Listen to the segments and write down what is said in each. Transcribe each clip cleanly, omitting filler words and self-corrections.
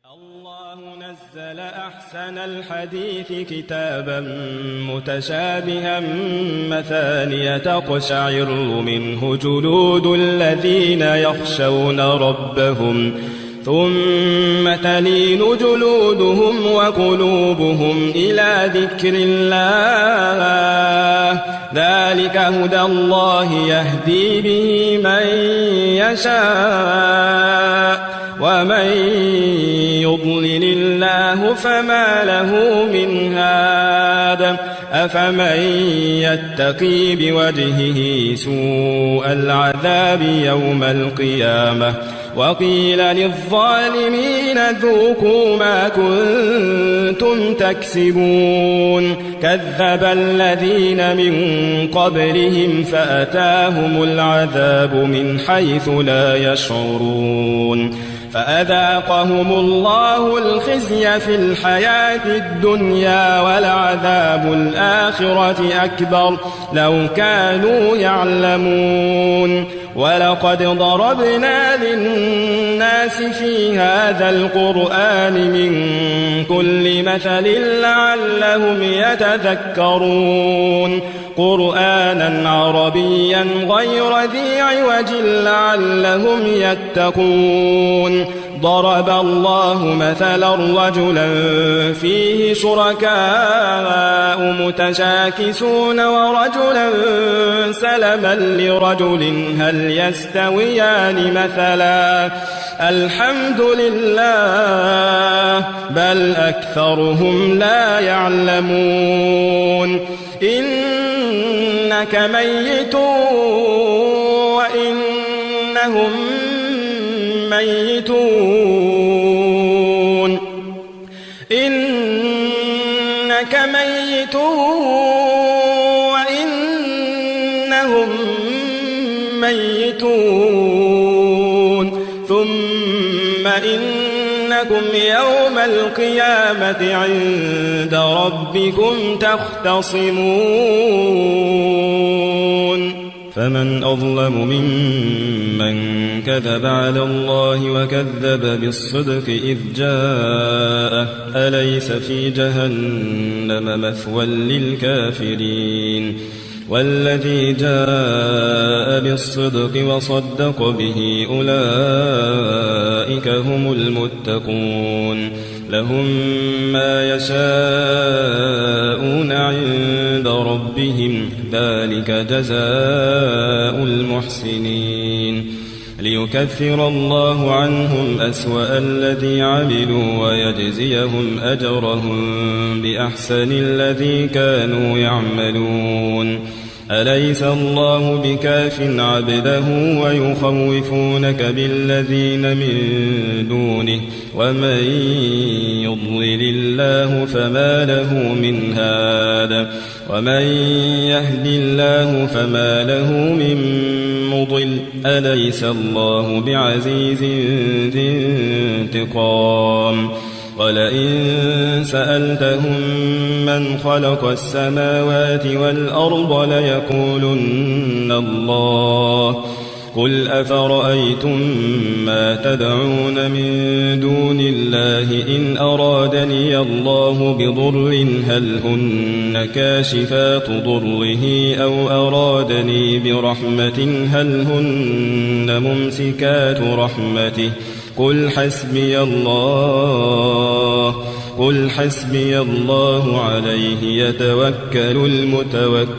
الله نزل أحسن الحديث كتابا متشابها مثانية تقشعر منه جلود الذين يخشون ربهم ثم تلين جلودهم وقلوبهم إلى ذكر الله ذلك هدى الله يهدي به من يشاء ومن يضلل الله فما له من هاد أفمن يتقي بوجهه سوء العذاب يوم القيامة وقيل للظالمين ذوقوا ما كنتم تكسبون كذب الذين من قبلهم فأتاهم العذاب من حيث لا يشعرون فأذاقهم الله الخزي في الحياة الدنيا ولعذاب الآخرة أكبر لو كانوا يعلمون ولقد ضربنا للناس في هذا القرآن من كل مثل لعلهم يتذكرون قرآنا عربيا غير ذي عوج لعلهم يتقون ضرب الله مثلا رجلا فيه شركاء متشاكسون ورجلا سلما لرجل هل يستويان مثلا الحمد لله بل أكثرهم لا يعلمون إنك ميت وإنهم ميتون إنك ميت وإنهم ميتون ثم إنكم يوم القيامة عند ربكم تختصمون فمن أظلم ممن كذب على الله وكذب بالصدق إذ جاءه أليس في جهنم مثوى للكافرين والذي جاء بالصدق وصدق به أولئك هم المتقون لهم ما يشاءون عند ربهم ذلك جزاء المحسنين ليكفر الله عنهم أسوأ الذي عملوا ويجزيهم أجرهم بأحسن الذي كانوا يعملون أليس الله بكاف عبده ويخوفونك بالذين من دونه ومن يضلل الله فما له من هاد ومن يهد الله فما له من مضل أليس الله بعزيز ذي انتقام ولئن سألتهم من خلق السماوات والأرض ليقولن الله قل أفرأيتم ما تدعون من دون الله إن أرادني الله بضر هل هن كاشفات ضره أو أرادني برحمة هل هن ممسكات رحمته قل حسبي الله عليه يتوكل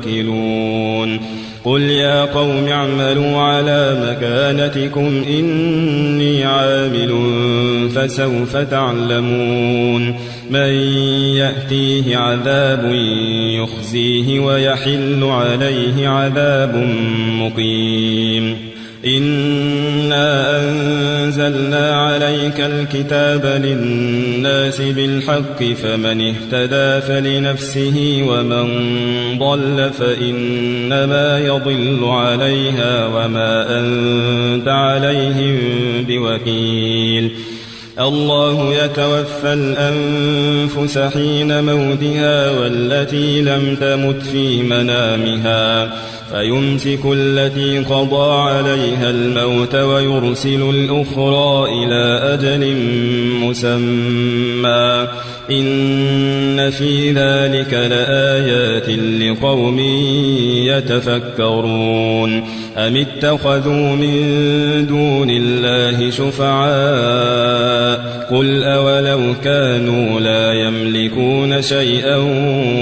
المتوكلون قل يا قوم اعملوا على مكانتكم إني عامل فسوف تعلمون من يأتيه عذاب يخزيه ويحل عليه عذاب مقيم إنا أنزلنا عليك الكتاب للناس بالحق فمن اهتدى فلنفسه ومن ضل فإنما يضل عليها وما أنت عليهم بوكيل الله يتوفى الأنفس حين موتها والتي لم تمت في منامها فيمسك التي قضى عليها الموت ويرسل الأخرى إلى أجل مسمى إن في ذلك لآيات لقوم يتفكرون أم اتخذوا من دون الله شفعاء قل أولو كانوا لا يملكون شيئا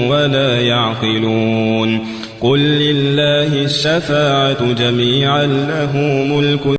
ولا يعقلون قل لله الشفاعة جميعا له ملك